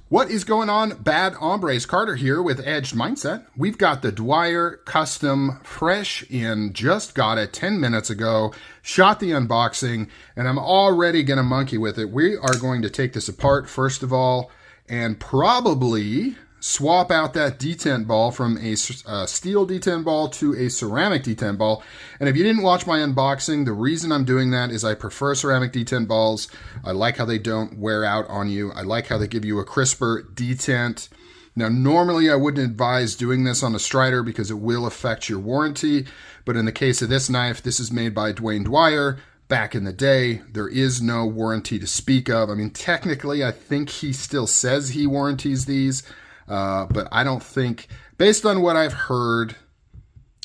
What is going on, bad hombres? Carter here with Edged Mindset. We've got the Dwyer Custom fresh in, just got it 10 minutes ago, shot the unboxing, and I'm already going to monkey with it. We are going to take this apart, first of all, and probably swap out that detent ball from a steel detent ball to a ceramic detent ball. And if you didn't watch my unboxing, the reason I'm doing that is I prefer ceramic detent balls. I like how they don't wear out on you. I like how they give you a crisper detent. Now, normally I wouldn't advise doing this on a Strider because it will affect your warranty. But in the case of this knife, this is made by Duane Dwyer. Back in the day, there is no warranty to speak of. I mean, technically, I think he still says he warranties these. But I don't think, based on what I've heard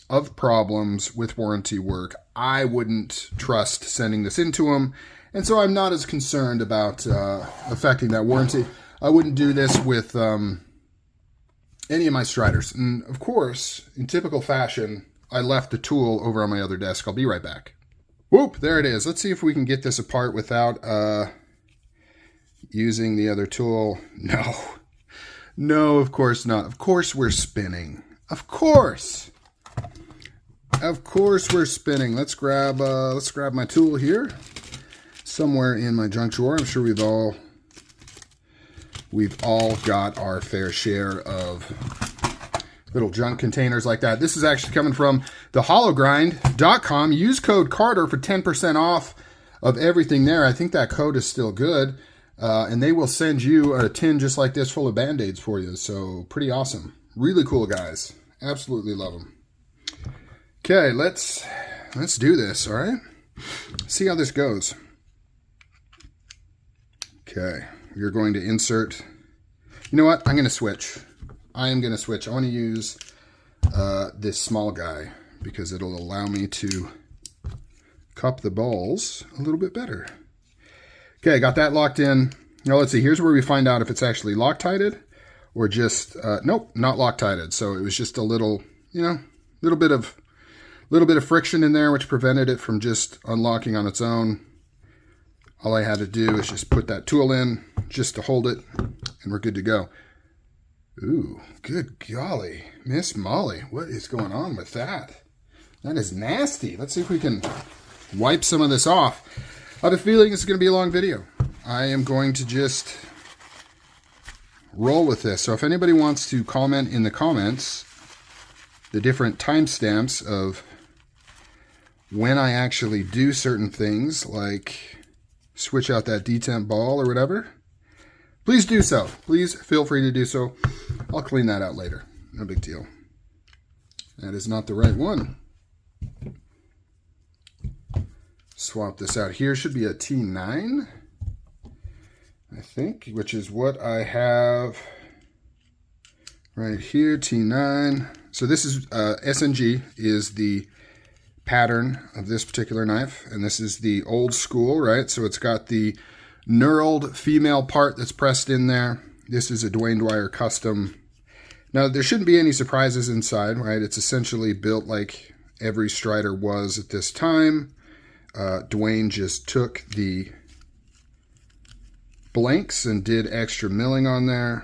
of problems with warranty work, I wouldn't trust sending this into them. And so I'm not as concerned about affecting that warranty. I wouldn't do this with any of my Striders. And of course, in typical fashion, I left the tool over on my other desk. I'll be right back. Whoop, there it is. Let's see if we can get this apart without using the other tool. No, of course not. Of course we're spinning. Of course we're spinning. Let's grab my tool here, somewhere in my junk drawer. I'm sure we've all got our fair share of little junk containers like that. This is actually coming from thehollowgrind.com. Use code Carter for 10% off of everything there. I think that code is still good. And they will send you a tin just like this full of Band-Aids for you. So pretty awesome. Really cool guys. Absolutely love them. Okay, let's do this, all right? See how this goes. Okay, you're going to insert. You know what? I'm going to switch. I am going to switch. I want to use this small guy because it'll allow me to cup the balls a little bit better. Okay, got that locked in. Now let's see, here's where we find out if it's actually Loctited or just, nope, not Loctited. So it was just a little, little bit of friction in there, which prevented it from just unlocking on its own. All I had to do is just put that tool in just to hold it, and we're good to go. Ooh, good golly, Miss Molly, what is going on with that? That is nasty. Let's see if we can wipe some of this off. I have a feeling this is going to be a long video. I am going to just roll with this. So if anybody wants to comment in the comments the different timestamps of when I actually do certain things, like switch out that detent ball or whatever, please do so. Please feel free to do so. I'll clean that out later. No big deal. That is not the right one. Swap this out here. Should be a T9, I think, which is what I have right here, T9. So this is SnG is the pattern of this particular knife, and this is the old school, right? So it's got the knurled female part that's pressed in there. This is a Duane Dwyer Custom. Now, there shouldn't be any surprises inside, right? It's essentially built like every Strider was at this time. Duane just took the blanks and did extra milling on there,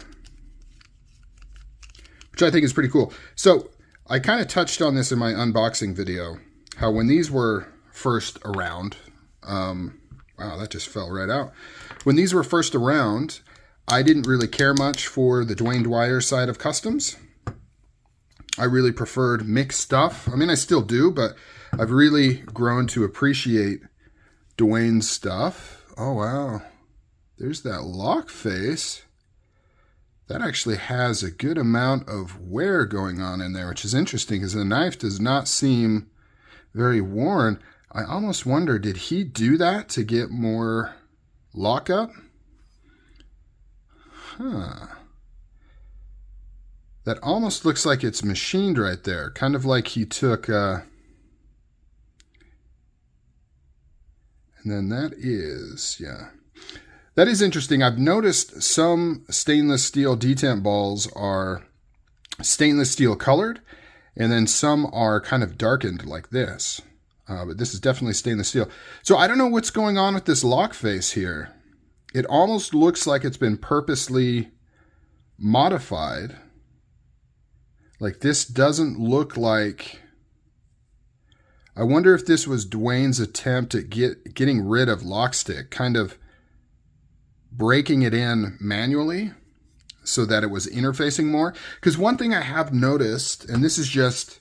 which I think is pretty cool. So I kind of touched on this in my unboxing video, how when these were first around, wow, that just fell right out. When these were first around, I didn't really care much for the Duane Dwyer side of customs. I really preferred mixed stuff. I mean, I still do, but I've really grown to appreciate Duane's stuff. Oh, wow. There's that lock face. That actually has a good amount of wear going on in there, which is interesting because the knife does not seem very worn. I almost wonder, did he do that to get more lockup? Huh. That almost looks like it's machined right there. Kind of like he took... And then that is, yeah. That is interesting. I've noticed some stainless steel detent balls are stainless steel colored, and then some are kind of darkened like this. But this is definitely stainless steel. So I don't know what's going on with this lock face here. It almost looks like it's been purposely modified. Like, this doesn't look like... I wonder if this was Duane's attempt at getting rid of lock stick, kind of breaking it in manually so that it was interfacing more. Because one thing I have noticed, and this is just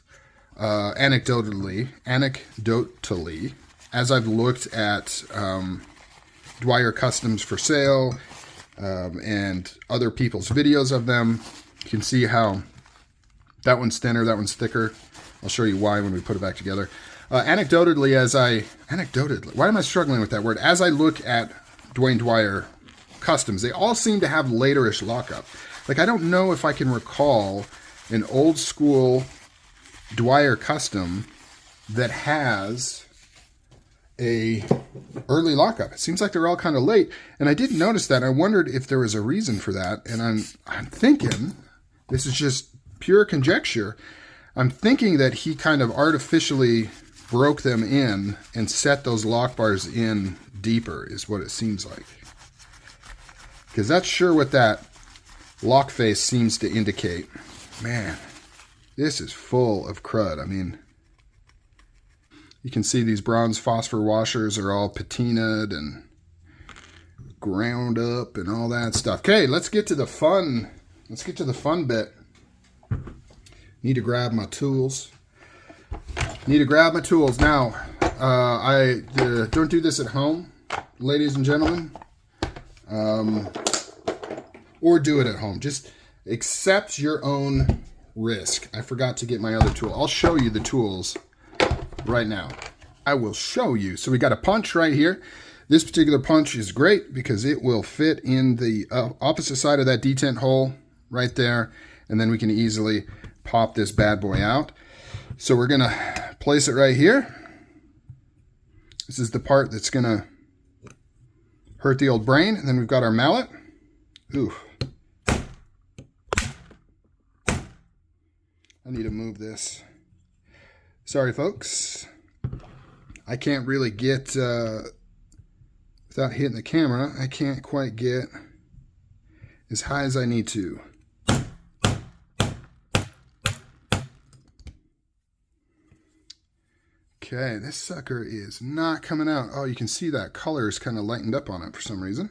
anecdotally, as I've looked at Dwyer Customs for sale and other people's videos of them, you can see how that one's thinner, that one's thicker. I'll show you why when we put it back together. Anecdotally, why am I struggling with that word? As I look at Duane Dwyer Customs, they all seem to have laterish lockup. Like, I don't know if I can recall an old school Dwyer Custom that has a early lockup. It seems like they're all kind of late, and I didn't notice that. I wondered if there was a reason for that, and I'm thinking, this is just pure conjecture, I'm thinking that he kind of artificially broke them in and set those lock bars in deeper, is what it seems like. Because that's sure what that lock face seems to indicate. Man, this is full of crud. I mean, you can see these bronze phosphor washers are all patinaed and ground up and all that stuff. Okay, let's get to the fun. Let's get to the fun bit. Need to grab my tools. Now, I don't do this at home, ladies and gentlemen. Or do it at home. Just accept your own risk. I forgot to get my other tool. I'll show you the tools right now. I will show you. So we got a punch right here. This particular punch is great because it will fit in the opposite side of that detent hole right there. And then we can easily pop this bad boy out. So we're going to place it right here. This is the part that's going to hurt the old brain. And then we've got our mallet. Ooh. I need to move this. Sorry, folks. I can't really get, without hitting the camera, I can't quite get as high as I need to. Okay, this sucker is not coming out. Oh, you can see that color is kind of lightened up on it for some reason.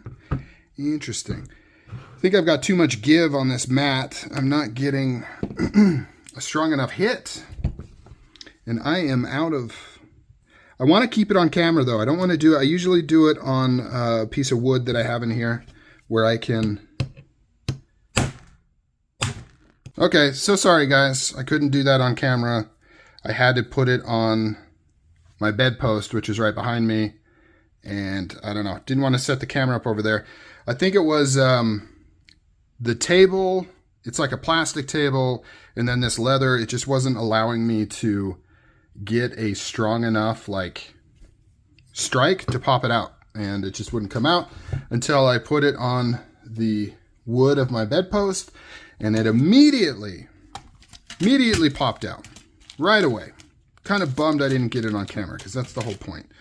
Interesting. I think I've got too much give on this mat. I'm not getting a strong enough hit. And I am out of... I want to keep it on camera, though. I don't want to do it. I usually do it on a piece of wood that I have in here where I can... Okay, so sorry, guys. I couldn't do that on camera. I had to put it on my bedpost, which is right behind me, and I don't know, didn't want to set the camera up over there. I think it was the table. It's like a plastic table, and then this leather, it just wasn't allowing me to get a strong enough like strike to pop it out, and it just wouldn't come out until I put it on the wood of my bedpost, and it immediately popped out right away. Kind of bummed I didn't get it on camera, because that's the whole point.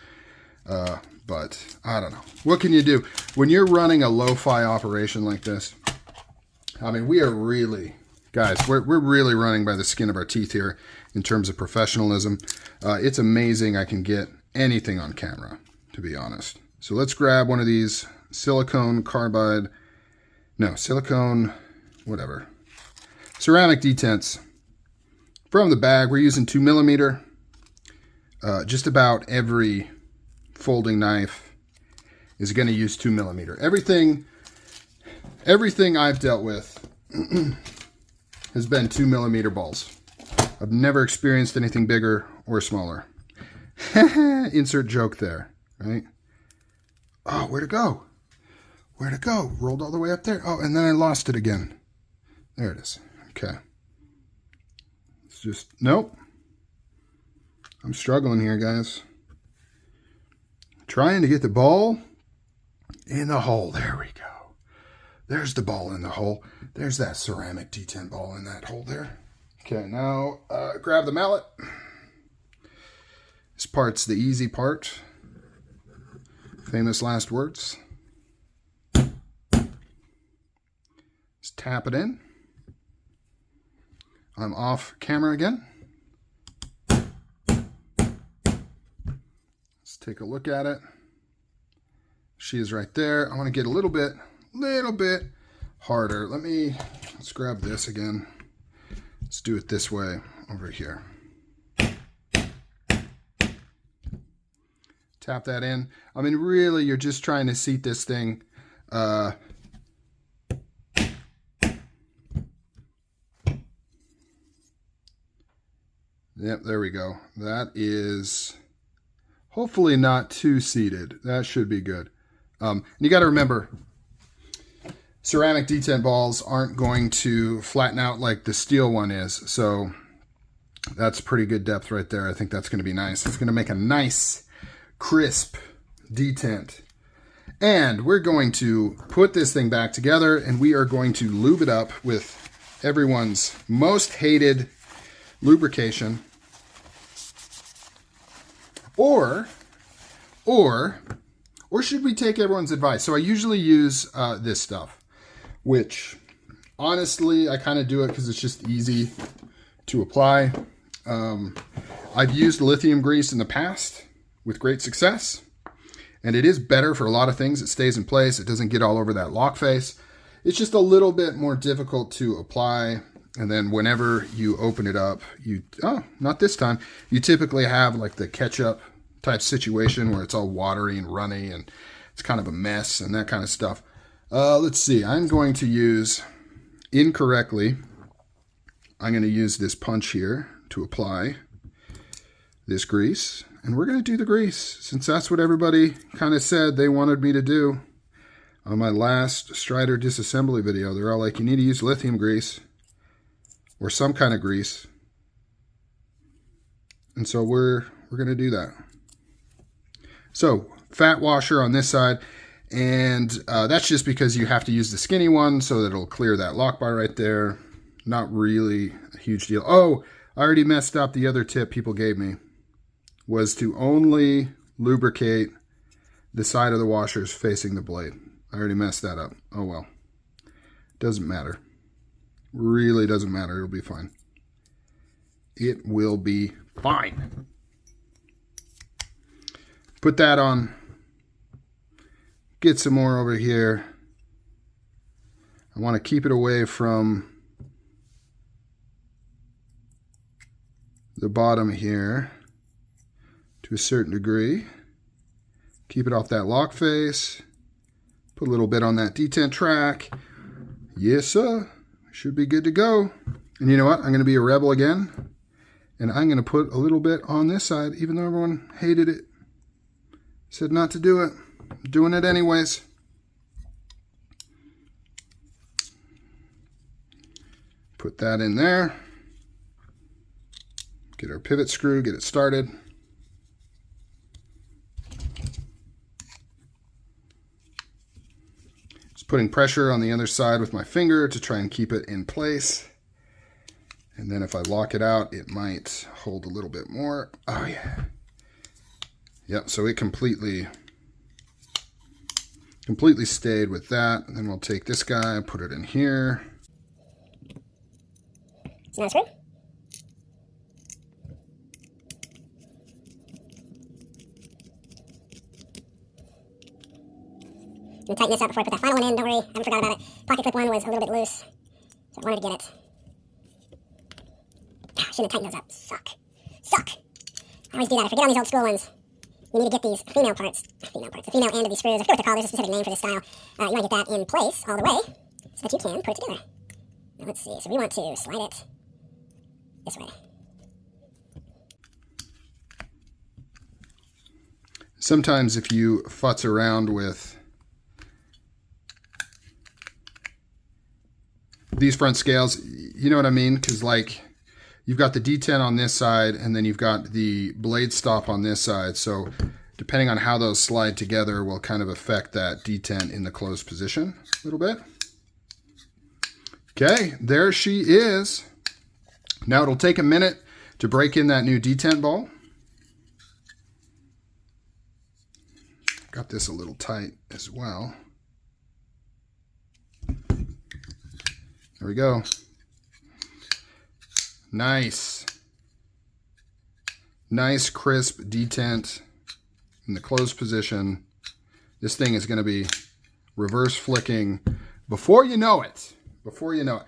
But I don't know. What can you do? When you're running a lo-fi operation like this, I mean, we are really, guys, we're really running by the skin of our teeth here in terms of professionalism. It's amazing I can get anything on camera, to be honest. So let's grab one of these silicone carbide, no, silicone, whatever, ceramic detents. From the bag, we're using 2mm. Just about every folding knife is going to use 2mm. Everything I've dealt with has been 2mm balls. I've never experienced anything bigger or smaller. Insert joke there, right? Oh, where'd it go? Where'd it go? Rolled all the way up there. Oh, and then I lost it again. There it is. Okay. It's just, nope. I'm struggling here, guys. Trying to get the ball in the hole. There we go. There's the ball in the hole. There's that ceramic detent ball in that hole there. Okay, now grab the mallet. This part's the easy part. Famous last words. Just tap it in. I'm off camera again. Let's take a look at it. She is right there. I want to get a little bit harder. Let's grab this again. Let's do it this way over here. Tap that in. I mean, really, you're just trying to seat this thing. Yep, there we go. That is hopefully not too seated. That should be good. And you got to remember, ceramic detent balls aren't going to flatten out like the steel one is. So that's pretty good depth right there. I think that's going to be nice. It's going to make a nice, crisp detent. And we're going to put this thing back together, and we are going to lube it up with everyone's most hated lubrication. Or should we take everyone's advice? So I usually use this stuff, which honestly, I kind of do it because it's just easy to apply. I've used lithium grease in the past with great success, and it is better for a lot of things. It stays in place. It doesn't get all over that lock face. It's just a little bit more difficult to apply. And then whenever you open it up, not this time. You typically have like the ketchup type situation where it's all watery and runny and it's kind of a mess and that kind of stuff. Let's see. I'm going to use incorrectly. I'm going to use this punch here to apply this grease. And we're going to do the grease since that's what everybody kind of said they wanted me to do. On my last Strider disassembly video, they're all like, you need to use lithium grease or some kind of grease. And so we're going to do that. So fat washer on this side, and that's just because you have to use the skinny one so that it'll clear that lock bar right there. Not really a huge deal. Oh, I already messed up. The other tip people gave me was to only lubricate the side of the washers facing the blade. I already messed that up. Oh well. Doesn't matter. Really doesn't matter. It'll be fine. It will be fine. Put that on. Get some more over here. I want to keep it away from the bottom here to a certain degree. Keep it off that lock face. Put a little bit on that detent track. Yes, sir. Should be good to go. And you know what? I'm going to be a rebel again. And I'm going to put a little bit on this side, even though everyone hated it. Said not to do it. I'm doing it anyways. Put that in there. Get our pivot screw, get it started. Just putting pressure on the other side with my finger to try and keep it in place. And then if I lock it out, it might hold a little bit more. Oh yeah. Yep, so it completely stayed with that. And then we'll take this guy, put it in here. Is that screw? I'm going to tighten this up before I put that final one in. Don't worry, I haven't forgot about it. Pocket clip one was a little bit loose, so I wanted to get it. I shouldn't have tightened those up. Suck. I always do that. I forget on these old school ones. You need to get these female parts, the female end of these screws. I forget what they're called. There's a specific name for this style. You want to get that in place all the way so that you can put it together. Now let's see. So we want to slide it this way. Sometimes if you futz around with these front scales, you know what I mean? Because like you've got the detent on this side and then you've got the blade stop on this side. So depending on how those slide together will kind of affect that detent in the closed position a little bit. Okay, there she is. Now it'll take a minute to break in that new detent ball. Got this a little tight as well. There we go. Nice. Nice, crisp detent in the closed position. This thing is going to be reverse flicking before you know it. Before you know it.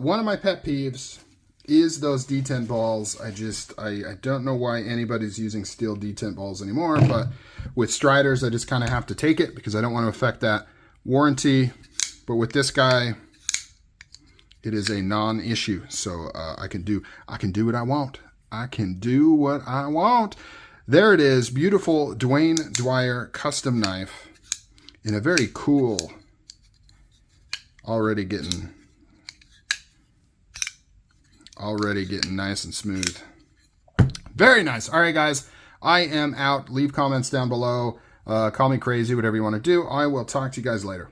One of my pet peeves is those detent balls. I don't know why anybody's using steel detent balls anymore, but with Striders, I just kind of have to take it because I don't want to affect that warranty. But with this guy, it is a non-issue. So I can do what I want. I can do what I want. There it is. Beautiful Duane Dwyer custom knife in a very cool, already getting nice and smooth. Very nice. All right, guys, I am out. Leave comments down below. Call me crazy, whatever you want to do. I will talk to you guys later.